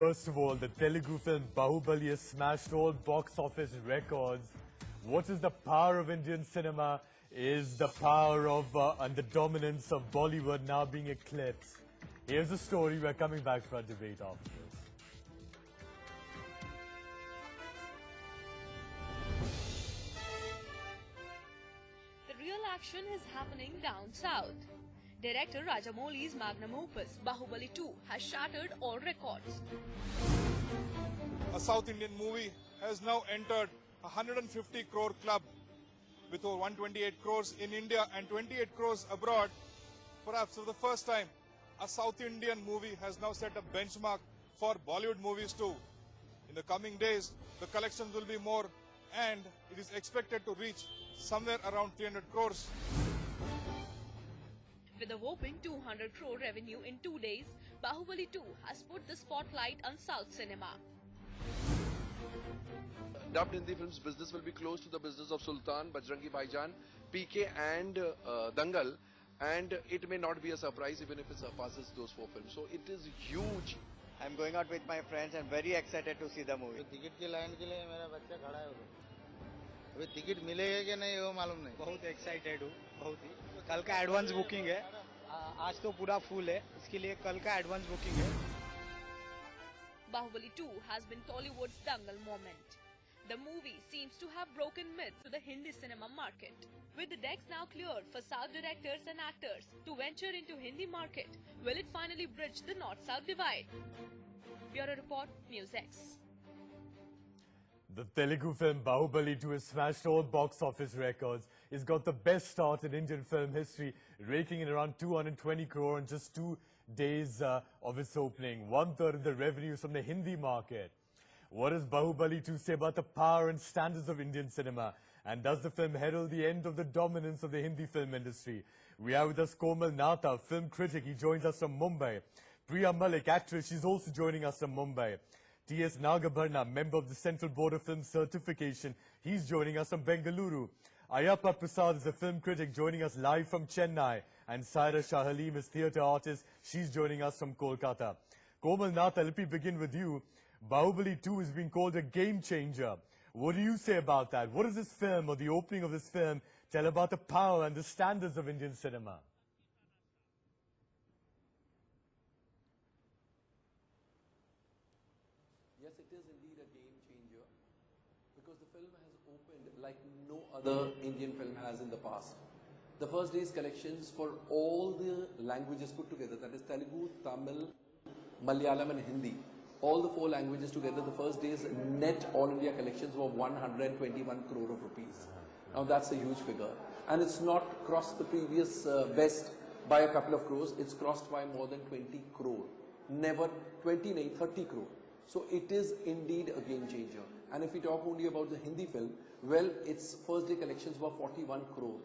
First of all, the Telegu film Bahubali has smashed all box office records. What is the power of Indian cinema? Is the power of and the dominance of Bollywood now being eclipsed? Here's the story. We're coming back to our debate after this. The real action is happening down south. Director Rajamouli's magnum opus, Bahubali 2, has shattered all records. A South Indian movie has now entered a 150 crore club with over 128 crores in India and 28 crores abroad. Perhaps for the first time, a South Indian movie has now set a benchmark for Bollywood movies too. In the coming days, the collections will be more and it is expected to reach somewhere around 300 crores. With a whopping 200 crore revenue in 2 days, Bahubali 2 has put the spotlight on South cinema. Dubbed Hindi films business will be close to the business of Sultan, Bajrangi Bhaijaan, PK and Dangal, and it may not be a surprise even if it surpasses those four films. So it is huge. I'm going out with my friends and very excited to see the movie. Ticket की line के लिए मेरा बच्चा खड़ा है उधर. अभी ticket मिलेगा कि नहीं वो मालूम नहीं. बहुत एक्साइटेड हूँ, बहुत ही. कल का एडवांस बुकिंग है. आज तो पूरा फुल है. इसके लिए कल का एडवांस बुकिंग है. Bahubali 2 has been Tollywood's Dangal moment. The movie seems to have broken myths to the Hindi cinema market. With the decks now cleared for South directors and actors to venture into Hindi market, will it finally bridge the North-South divide? Bureau Report, NewsX. The Telugu film Bahubali 2 has smashed all box office records. It's got the best start in Indian film history, raking in around 220 crore in just 2 days of its opening. 1/3 of the revenues from the Hindi market. What does Bahubali 2 say about the power and standards of Indian cinema? And does the film herald the end of the dominance of the Hindi film industry? We have with us Komal Nahta, film critic. He joins us from Mumbai. Priya Malik, actress. She's also joining us from Mumbai. TS Nagabharna, member of the Central Board of Film Certification. He's joining us from Bengaluru. Ayappa Prasad is a film critic joining us live from Chennai. And Saira Shah Halim is theatre artist. She's joining us from Kolkata. Komal Nahta, let me begin with you. Bahubali 2 is being called a game changer. What do you say about that? What does this film or the opening of this film tell about the power and the standards of Indian cinema? Yes, it is indeed a game changer because the film has opened like no other Indian film has in the past. The first day's collections for all the languages put together, that is Telugu, Tamil, Malayalam and Hindi, all the 4 languages together, the first day's net all India collections were 121 crore of rupees. Now that's a huge figure. And it's not crossed the previous best by a couple of crores, it's crossed by more than 20 crore. Never 29, 30 crore. So it is indeed a game changer. And if we talk only about the Hindi film, well, its first day collections were 41 crore.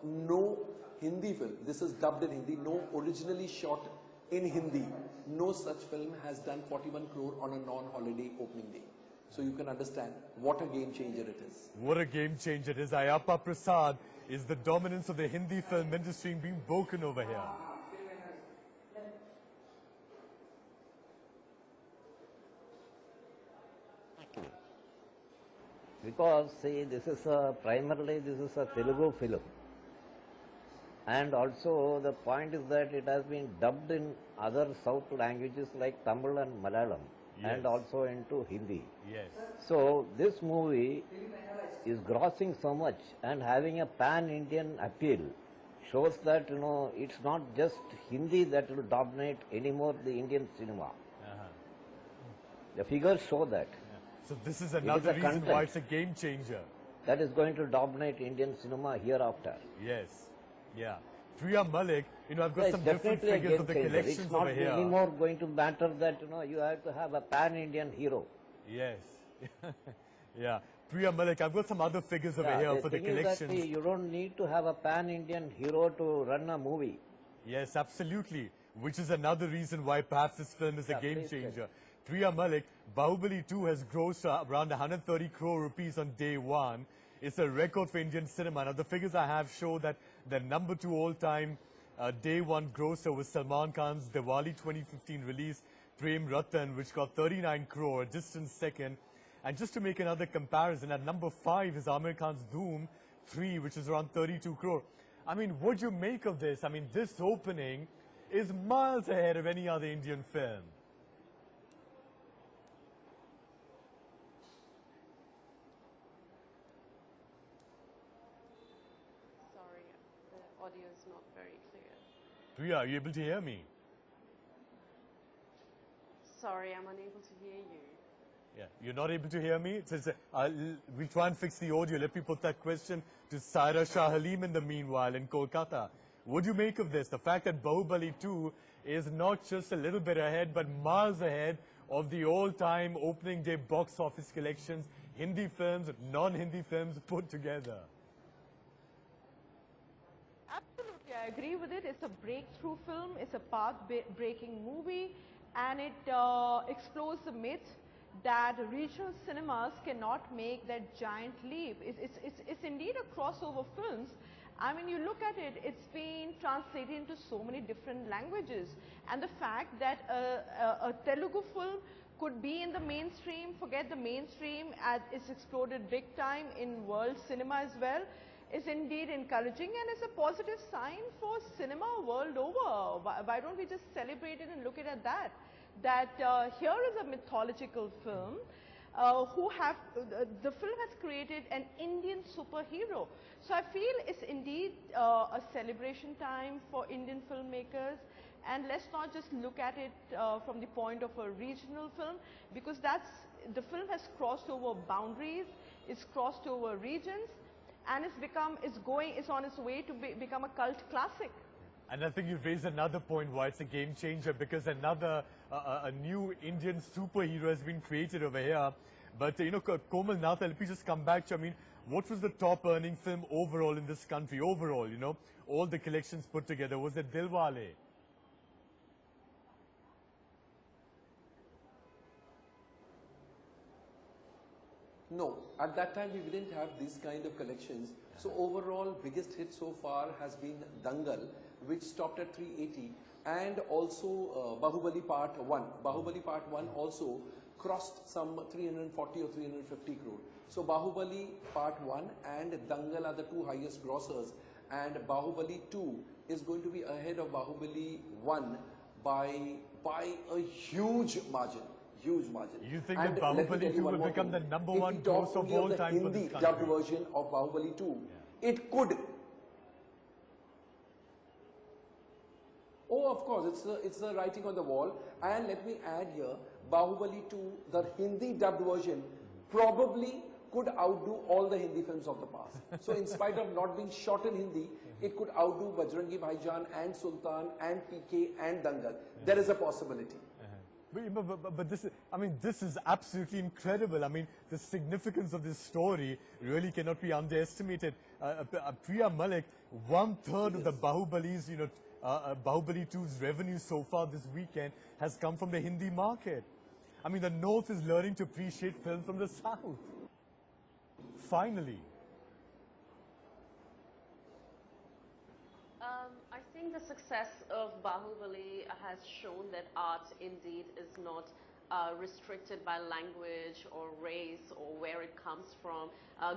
No Hindi film, this is dubbed in Hindi, no originally shot in Hindi, no such film has done 41 crore on a non-holiday opening day. So you can understand what a game changer it is. What a game changer it is. Ayappa Prasad, is the dominance of the Hindi film industry being broken over here? Because see, primarily this is a Telugu film. And also the point is that it has been dubbed in other South languages like Tamil and Malayalam, yes, and also into Hindi. Yes. So this movie is grossing so much and having a pan-Indian appeal shows that, you know, it's not just Hindi that will dominate anymore the Indian cinema. The figures show that. So this is another reason why it's a game changer. That is going to dominate Indian cinema hereafter. Yes. Yeah. Priya Malik, you know, I've got Yeah, some it's different definitely a figures game of the changer. collections It's not over here. anymore going to matter that, you know, you have to have a pan-Indian hero. Yes. Yeah. Priya Malik, I've got some other figures over here for the collections. You don't need to have a pan-Indian hero to run a movie. Yes, absolutely. Which is another reason why perhaps this film is a game changer. Priya Malik, Bahubali 2 has grossed around 130 crore rupees on day 1. It's a record for Indian cinema. Now, the figures I have show that the number 2 all-time day 1 grosser was Salman Khan's Diwali 2015 release, Prem Ratan, which got 39 crore, distant second. And just to make another comparison, at number 5 is Amir Khan's Dhoom 3, which is around 32 crore. I mean, what do you make of this? I mean, this opening is miles ahead of any other Indian film. Sorry, the audio is not very clear. Priya, are you able to hear me? Sorry, I'm unable to hear you. Yeah, you're not able to hear me? We'll try and fix the audio. Let me put that question to Saira, Shah, Halim in the meanwhile in Kolkata. What do you make of this? The fact that Bahubali 2 is not just a little bit ahead, but miles ahead of the all-time opening day box office collections, Hindi films, non-Hindi films put together. Absolutely, I agree with it. It's a breakthrough film. It's a path-breaking movie, and it explores the myth that regional cinemas cannot make that giant leap. It's indeed a crossover film. I mean, you look at it, it's been translated into so many different languages. And the fact that a Telugu film could be in the mainstream, forget the mainstream, as it's exploded big time in world cinema as well, is indeed encouraging and is a positive sign for cinema world over. Why don't we just celebrate it and look at that? That here is a mythological film the film has created an Indian superhero. So I feel it's indeed a celebration time for Indian filmmakers, and let's not just look at it from the point of a regional film, because the film has crossed over boundaries, it's crossed over regions, and it's on its way to become a cult classic. And I think you've raised another point why it's a game changer, because a new Indian superhero has been created over here. But, you know, Komal Nahta, let me just come back to, I mean, what was the top earning film overall in this country? Overall, you know, all the collections put together, was it Dilwale? No, at that time we didn't have these kind of collections. So overall biggest hit so far has been Dangal, which stopped at 380, and also Bahubali Part 1. Bahubali Part 1 also crossed some 340 or 350 crore. So Bahubali Part 1 and Dangal are the two highest grossers, and Bahubali 2 is going to be ahead of Bahubali 1 by a huge margin. Huge margin. You think that Bahubali 2 will become the number one gross of all time for this country? If we talk only of the Hindi dubbed version of Bahubali 2, it could. Oh, of course, it's the writing on the wall. And let me add here, Bahubali 2, the Hindi dubbed version, probably could outdo all the Hindi films of the past. So in spite of not being shot in Hindi, it could outdo Bajrangi Bhaijaan and Sultan and PK and Dangal. There is a possibility. But this is, I mean, this is absolutely incredible. I mean, the significance of this story really cannot be underestimated. Priya Malik, 1/3 of the Bahubali's, you know, Bahubali 2's revenue so far this weekend has come from the Hindi market. I mean, the North is learning to appreciate film from the South. Finally. I think the success of Bahubali has shown that art indeed is not restricted by language or race or where it comes from.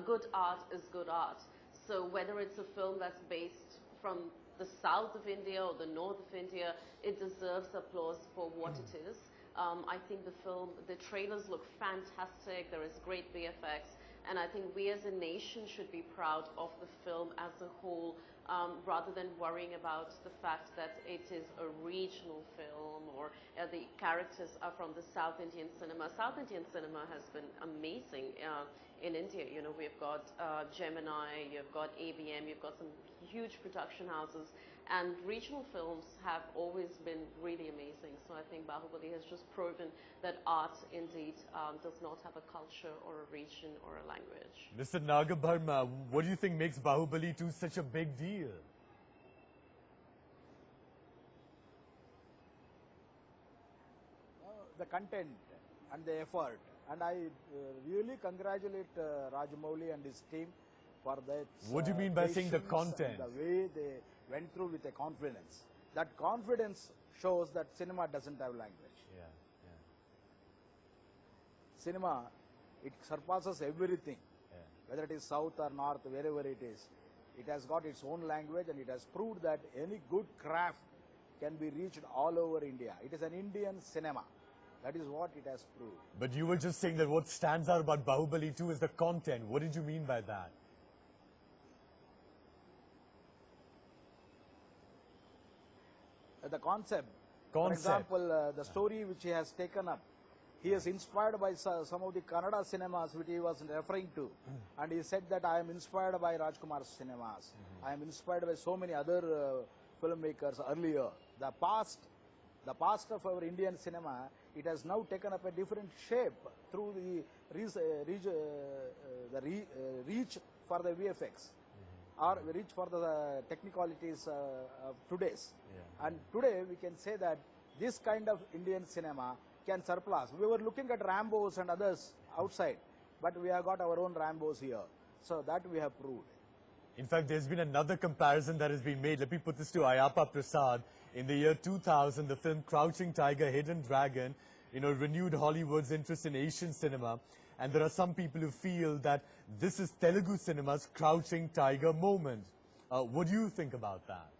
Good art is good art. So whether it's a film that's based from the south of India or the north of India, it deserves applause for what it is. I think the trailers look fantastic. There is great VFX. And I think we as a nation should be proud of the film as a whole, rather than worrying about the fact that it is a regional film or the characters are from the South Indian cinema. South Indian cinema has been amazing in India. You know, we've got Gemini, you've got ABM, you've got some huge production houses, and regional films have always been really amazing. So I think Bahubali has just proven that art indeed does not have a culture or a region or a language. Mr. Nagabharna, what do you think makes Bahubali 2 such a big deal? The content and the effort, and I really congratulate Rajamouli and his team for that. What do you mean by saying the content? The way they went through with a confidence. That confidence shows that cinema doesn't have language. Yeah. cinema, it surpasses everything. Whether it is south or north, wherever it is. It has got its own language and it has proved that any good craft can be reached all over India. It is an Indian cinema. That is what it has proved. But you were just saying that what stands out about Bahubali 2 is the content. What did you mean by that? The concept. For example, the story which he has taken up, he is inspired by some of the Kannada cinemas which he was referring to. And he said that I am inspired by Rajkumar's cinemas. I am inspired by so many other filmmakers earlier. The past of our Indian cinema, it has now taken up a different shape through the reach for the VFX. Or reach for the technicalities of today's. And today we can say that this kind of Indian cinema can surpass. We were looking at Rambos and others outside, but we have got our own Rambos here. So that we have proved. In fact, there's been another comparison that has been made. Let me put this to Ayappa Prasad. In the year 2000, the film Crouching Tiger, Hidden Dragon, renewed Hollywood's interest in Asian cinema. And there are some people who feel that this is Telugu cinema's Crouching Tiger moment. What do you think about that?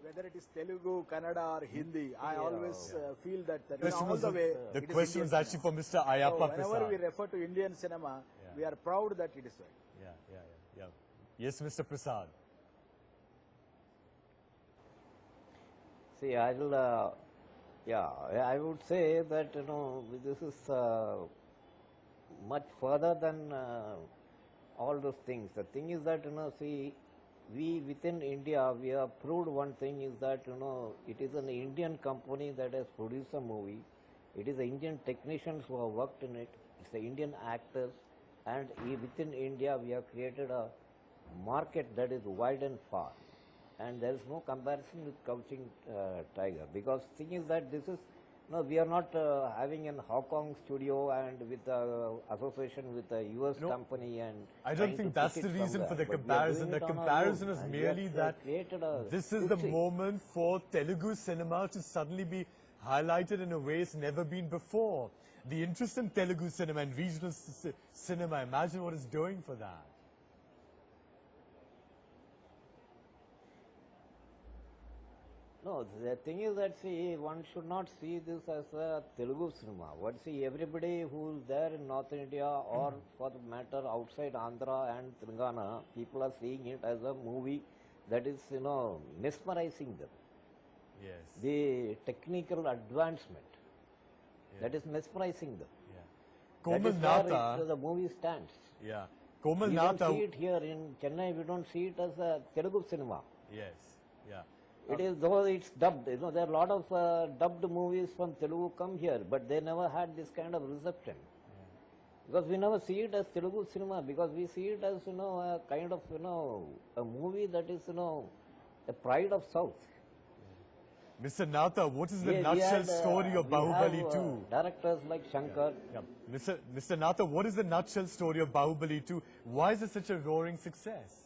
Whether it is Telugu, Kannada or Hindi, I always feel that all the way. The question is actually for Mr. Ayappa so Prasad. Whenever we refer to Indian cinema, we are proud that it is right. Yeah. Yes, Mr. Prasad. See, I would say that, this is much further than all those things. The thing is that, see, we within India, we have proved one thing is that, it is an Indian company that has produced a movie. It is the Indian technicians who have worked in it. It's the Indian actors. And within India, we have created a market that is wide and far. And there is no comparison with Crouching Tiger, because thing is that this is, we are not having an Hong Kong studio and with association with a US company and I don't think that's the reason for the comparison. The comparison is merely that this is the moment for Telugu cinema to suddenly be highlighted in a way it's never been before. The interest in Telugu cinema and regional cinema, imagine what it's doing for that. No, the thing is that, see, one should not see this as a Telugu cinema. What, see, everybody who is there in North India or for the matter outside Andhra and Telangana, people are seeing it as a movie that is, mesmerizing them. Yes. The technical advancement, that is mesmerizing them. Komal Nahta, the movie stands. Yeah. Komal We Nahta. don't see it here in Chennai, we don't see it as a Telugu cinema. Yes. Yeah. It is, though it's dubbed, there are a lot of dubbed movies from Telugu come here, but they never had this kind of reception. Because we never see it as Telugu cinema, because we see it as, a kind of, a movie that is, a pride of South. Mr. Nahta, what is the nutshell story of Bahubali 2? Directors like Shankar. Mr. Nahta, what is the nutshell story of Bahubali 2? Why is it such a roaring success?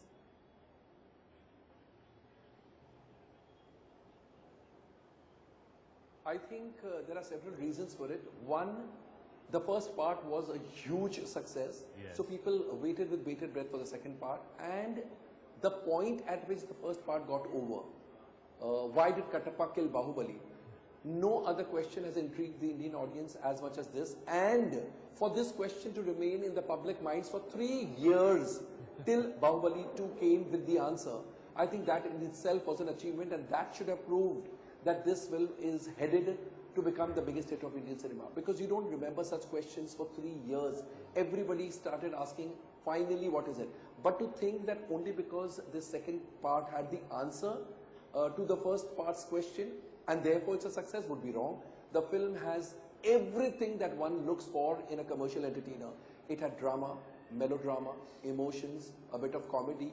I think there are several reasons for it. One, the first part was a huge success. So people waited with bated breath for the second part. And the point at which the first part got over. Why did Kattappa kill Bahubali? No other question has intrigued the Indian audience as much as this. And for this question to remain in the public minds for 3 years till Bahubali 2 came with the answer, I think that in itself was an achievement, and that should have proved that this film is headed to become the biggest hit of Indian cinema. Because you don't remember such questions for 3 years. Everybody started asking, finally, what is it? But to think that only because this second part had the answer to the first part's question, and therefore it's a success, would be wrong. The film has everything that one looks for in a commercial entertainer. It had drama, melodrama, emotions, a bit of comedy,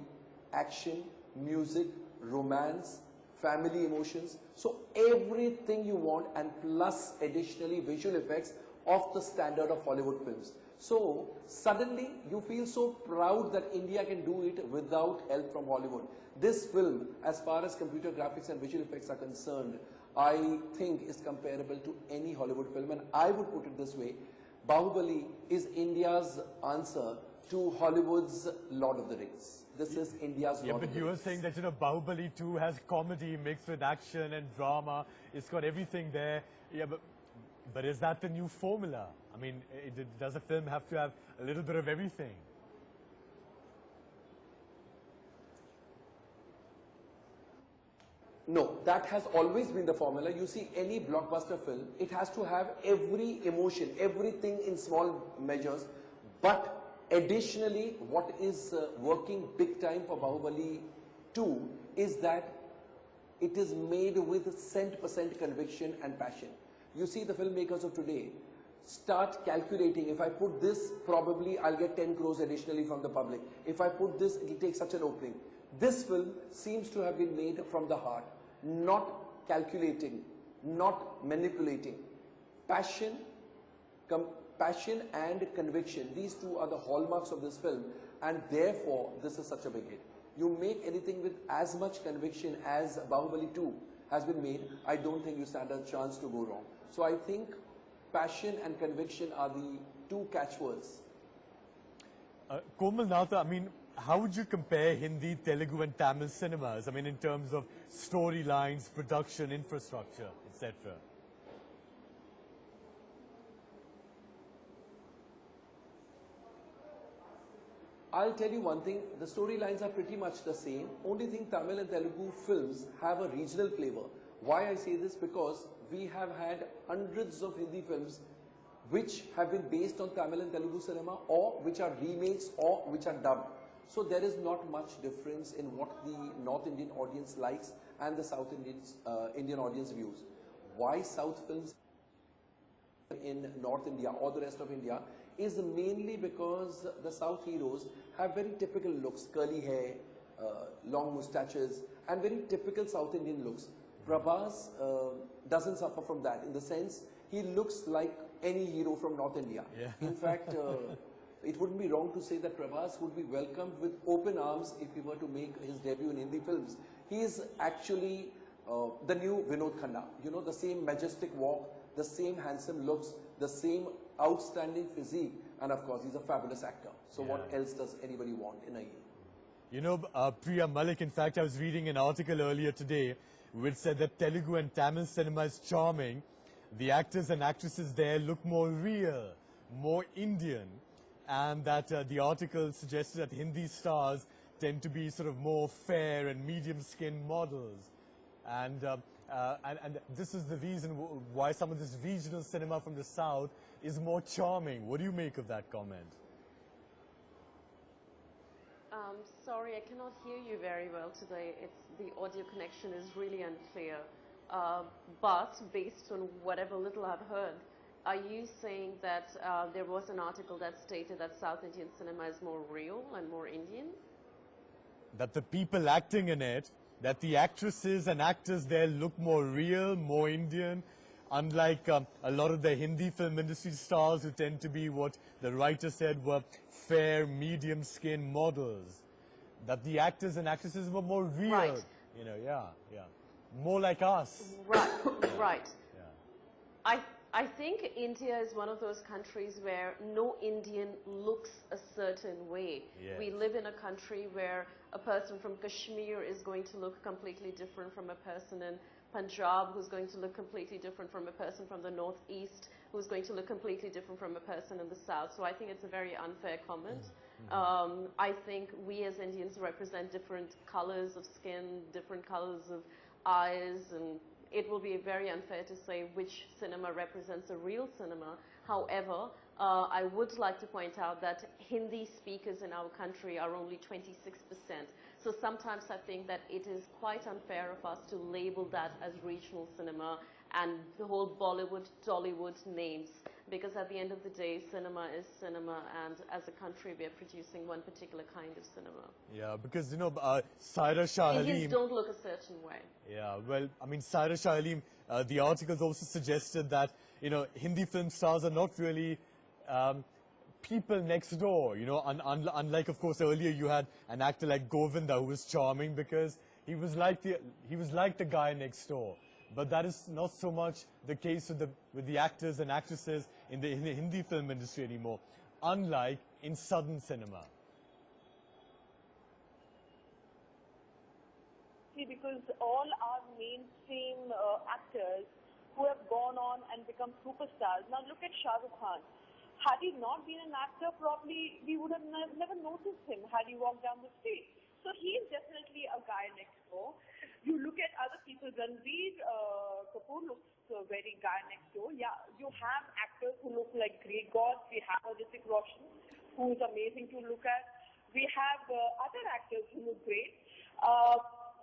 action, music, romance, family emotions. So everything you want, and plus additionally visual effects of the standard of Hollywood films. So suddenly you feel so proud that India can do it without help from Hollywood. This film, as far as computer graphics and visual effects are concerned, I think is comparable to any Hollywood film. And I would put it this way, Bahubali is India's answer to Hollywood's Lord of the Rings. This is India's Lord of the Rings. Yeah, but you were saying that, you know, Bahubali 2 has comedy mixed with action and drama. It's got everything there. Yeah, but is that the new formula? I mean, does a film have to have a little bit of everything? No, that has always been the formula. You see any blockbuster film, it has to have every emotion, everything in small measures. But additionally, what is working big time for Bahubali 2 is that it is made with cent% conviction and passion. You see the filmmakers of today start calculating, if I put this, probably I'll get 10 crores additionally from the public. If I put this, it will take such an opening. This film seems to have been made from the heart, not calculating, not manipulating. Passion and conviction, these two are the hallmarks of this film, and therefore this is such a big hit. You make anything with as much conviction as Bahubali 2 has been made, I don't think you stand a chance to go wrong. So I think passion and conviction are the two catchwords. Komal Nahta, I mean, how would you compare Hindi, Telugu and Tamil cinemas? I mean, in terms of storylines, production, infrastructure, etc. I'll tell you one thing, the storylines are pretty much the same. Only thing, Tamil and Telugu films have a regional flavor. Why I say this? Because we have had hundreds of Hindi films which have been based on Tamil and Telugu cinema, or which are remakes, or which are dubbed. So there is not much difference in what the North Indian audience likes and the South Indian audience views. Why South films in North India or the rest of India is mainly because the South heroes have very typical looks, curly hair, long moustaches, and very typical South Indian looks. Prabhas doesn't suffer from that, in the sense he looks like any hero from North India. Yeah. In fact, it wouldn't be wrong to say that Prabhas would be welcomed with open arms if he were to make his debut in Hindi films. He is actually the new Vinod Khanna. You know, the same majestic walk, the same handsome looks, the same outstanding physique, and of course he's a fabulous actor. So what else does anybody want in a hero? You know, Priya Malik, in fact, I was reading an article earlier today which said that Telugu and Tamil cinema is charming. The actors and actresses there look more real, more Indian, and that the article suggested that Hindi stars tend to be sort of more fair and medium-skinned models. And this is the reason why some of this regional cinema from the South is more charming. What do you make of that comment? Sorry, I cannot hear you very well today. The audio connection is really unclear. But based on whatever little I've heard, are you saying that there was an article that stated that South Indian cinema is more real and more Indian? That the people acting in it, that the actresses and actors there look more real, more Indian, unlike a lot of the Hindi film industry stars who tend to be what the writer said were fair, medium-skinned models. That the actors and actresses were more real. Right. You know, yeah. More like us. Right, right. Yeah. I think India is one of those countries where no Indian looks a certain way. Yes. We live in a country where a person from Kashmir is going to look completely different from a person in Punjab, who's going to look completely different from a person from the northeast, who's going to look completely different from a person in the south. So I think it's a very unfair comment. I think we as Indians represent different colors of skin, different colors of eyes, and it will be very unfair to say which cinema represents a real cinema. However, I would like to point out that Hindi speakers in our country are only 26%. So sometimes I think that it is quite unfair of us to label that as regional cinema and the whole Bollywood, Tollywood names, because at the end of the day, cinema is cinema, and as a country, we are producing one particular kind of cinema. Yeah, because, you know, Saira Shah Halim... Indians don't look a certain way. Yeah, well, I mean, Saira Shah Halim, the articles also suggested that, you know, Hindi film stars are not really people next door, you know, unlike, of course, earlier you had an actor like Govinda who was charming because he was like the guy next door. But that is not so much the case with the actors and actresses in the Hindi film industry anymore, unlike in southern cinema. Because all our mainstream actors who have gone on and become superstars. Now look at Shah Rukh Khan. Had he not been an actor, probably we would have never noticed him had he walked down the street. So he is definitely a guy next door. You look at other people, Ranveer Kapoor looks very guy next door. Yeah, you have actors who look like Greek gods. We have Hrithik Roshan, who is amazing to look at. We have other actors who look great.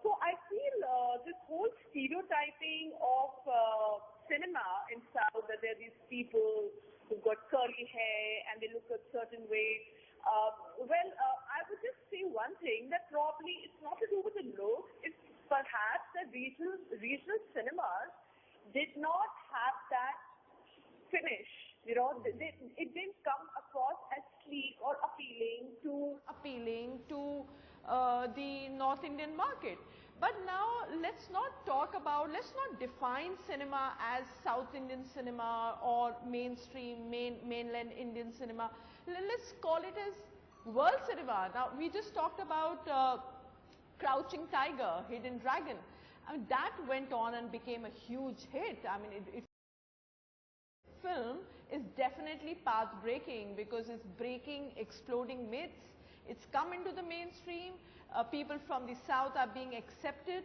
So I feel this whole stereotyping of cinema in South, that there are these people who've got curly hair and they look a certain way. I would just say one thing, that probably it's not to do with the look. It's perhaps that regional cinemas did not have that finish. You know, it didn't come across as sleek or appealing to the North Indian market. But now let's not define cinema as South Indian cinema or mainstream, mainland Indian cinema. Let's call it as world cinema. Now we just talked about Crouching Tiger, Hidden Dragon. I mean, that went on and became a huge hit. I mean, film is definitely path breaking because it's breaking exploding myths. It's come into the mainstream. People from the South are being accepted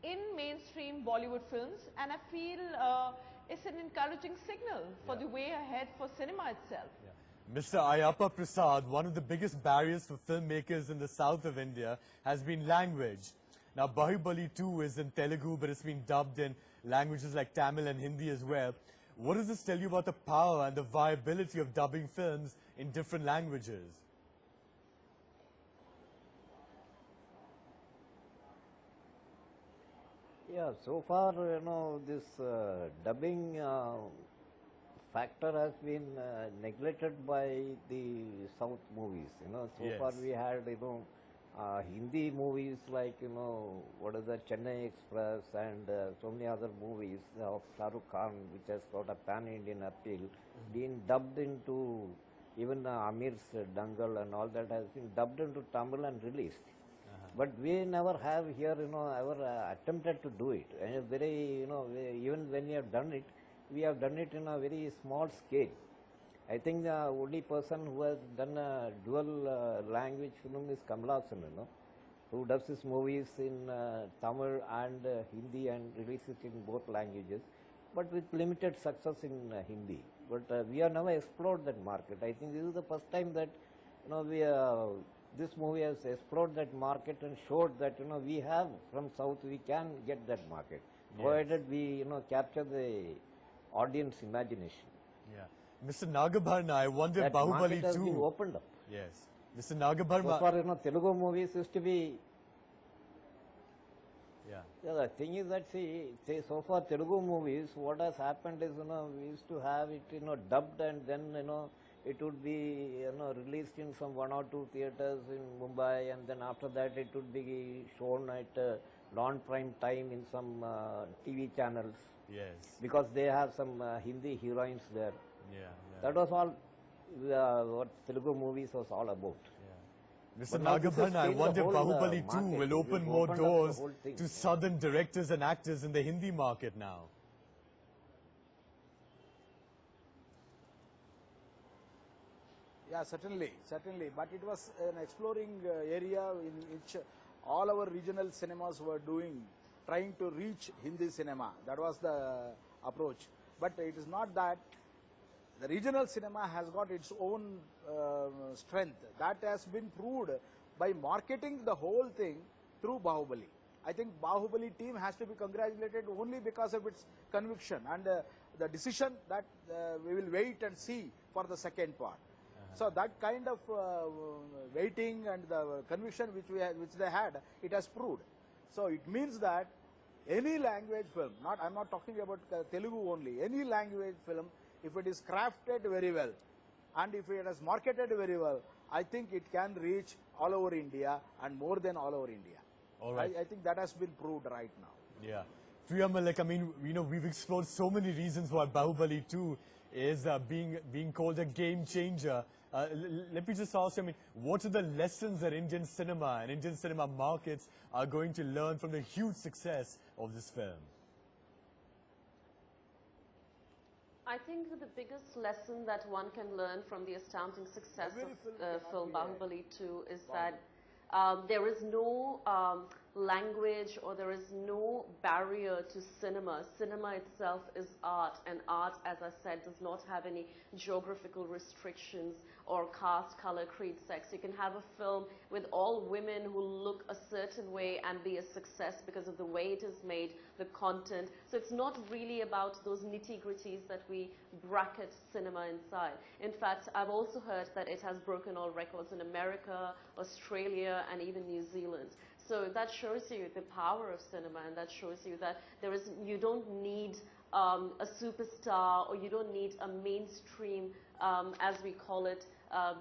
in mainstream Bollywood films, and I feel it's an encouraging signal for the way ahead for cinema itself. Mr. Ayappa Prasad, one of the biggest barriers for filmmakers in the south of India has been language. Now, Bahubali 2 is in Telegu, but it's been dubbed in languages like Tamil and Hindi as well. What does this tell you about the power and the viability of dubbing films in different languages? Yeah, so far, you know, this dubbing factor has been neglected by the South movies. You know, so far we had, you know, Hindi movies like, you know, what is that, Chennai Express and so many other movies of Shah Rukh Khan, which has got a pan-Indian appeal, being dubbed into, even Amir's Dangal and all that has been dubbed into Tamil and released. But we never have here, you know, ever attempted to do it. And very, you know, even when we have done it in a very small scale. I think the only person who has done a dual language film is Kamal Nahta, you know, who does his movies in Tamil and Hindi and releases in both languages, but with limited success in Hindi. But we have never explored that market. I think this is the first time that, you know, this movie has explored that market and showed that, you know, we have from South, we can get that market, provided we, you know, capture the audience imagination. Yeah. Mr. Nagabharna, I wonder that Bahubali market has 2. been opened up. Yes. Mr. Nagabharna. So far, you know, Telugu movies used to be. Yeah. Yeah, the thing is that, see, so far Telugu movies, what has happened is, you know, we used to have it, you know, dubbed, and then, you know, it would be, you know, released in some 1 or 2 theatres in Mumbai, and then after that it would be shown at non-prime time in some TV channels. Yes. Because they have some Hindi heroines there. Yeah. That was all what Telugu movies was all about. Yeah. Mr. Nagabharna, I wonder Bahubali 2 will open more doors to southern directors and actors in the Hindi market now. Yeah, certainly. But it was an exploring area in which all our regional cinemas were trying to reach Hindi cinema. That was the approach. But it is not that. The regional cinema has got its own strength. That has been proved by marketing the whole thing through Bahubali. I think Bahubali team has to be congratulated only because of its conviction and the decision that we will wait and see for the second part. So that kind of waiting and the conviction which they had, it has proved. So it means that any language film, I'm not talking about Telugu only, any language film, if it is crafted very well, And if it has marketed very well, I think it can reach all over India and more than all over India. All right. I think that has been proved right now. Yeah. Priya Malik, I mean, we've explored so many reasons why Bahubali 2 is being called a game changer. Let me just ask you, I mean, what are the lessons that Indian cinema and Indian cinema markets are going to learn from the huge success of this film? I think the biggest lesson that one can learn from the astounding success of film Bahubali 2 is that there is no language or there is no barrier to cinema. Cinema itself is art, and art, as I said, does not have any geographical restrictions or caste, color, creed, sex. You can have a film with all women who look a certain way and be a success because of the way it is made, the content. So it's not really about those nitty-gritties that we bracket cinema inside. In fact, I've also heard that it has broken all records in America, Australia, and even New Zealand. So that shows you the power of cinema, and that shows you that you don't need a superstar, or you don't need a mainstream, as we call it.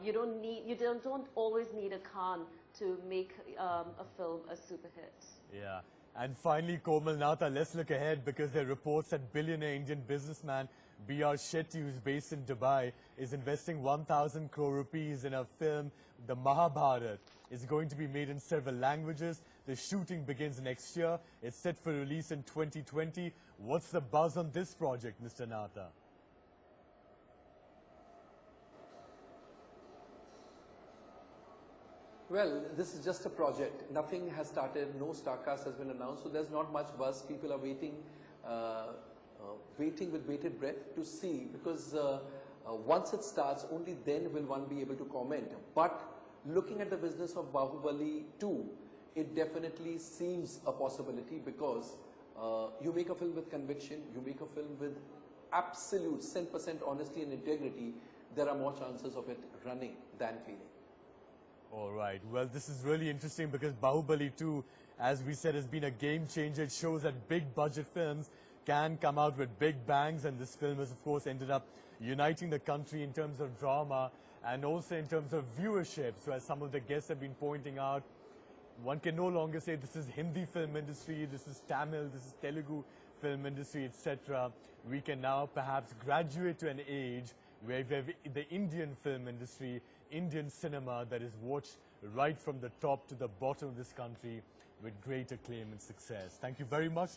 You don't always need a Khan to make a film a super hit. Yeah. And finally, Komal Nahta, let's look ahead, because there are reports that billionaire Indian businessman Jujhar Shetty, who's based in Dubai, is investing 1,000 crore rupees in a film, The Mahabharata. It's going to be made in several languages. The shooting begins next year. It's set for release in 2020. What's the buzz on this project, Mr. Nahta? Well, this is just a project. Nothing has started, no star cast has been announced, so there's not much buzz. People are waiting with bated breath to see, because once it starts, only then will one be able to comment. But looking at the business of Bahubali 2, it definitely seems a possibility, because you make a film with conviction, you make a film with absolute 100% honesty and integrity, there are more chances of it running than failing. All right. Well, this is really interesting, because Bahubali 2, as we said, has been a game changer. It shows that big budget films can come out with big bangs, and this film has, of course, ended up uniting the country in terms of drama and also in terms of viewership. So as some of the guests have been pointing out, one can no longer say this is Hindi film industry, this is Tamil, this is Telegu film industry, etc. We can now perhaps graduate to an age where we have the Indian film industry, Indian cinema that is watched right from the top to the bottom of this country with great acclaim and success. Thank you very much.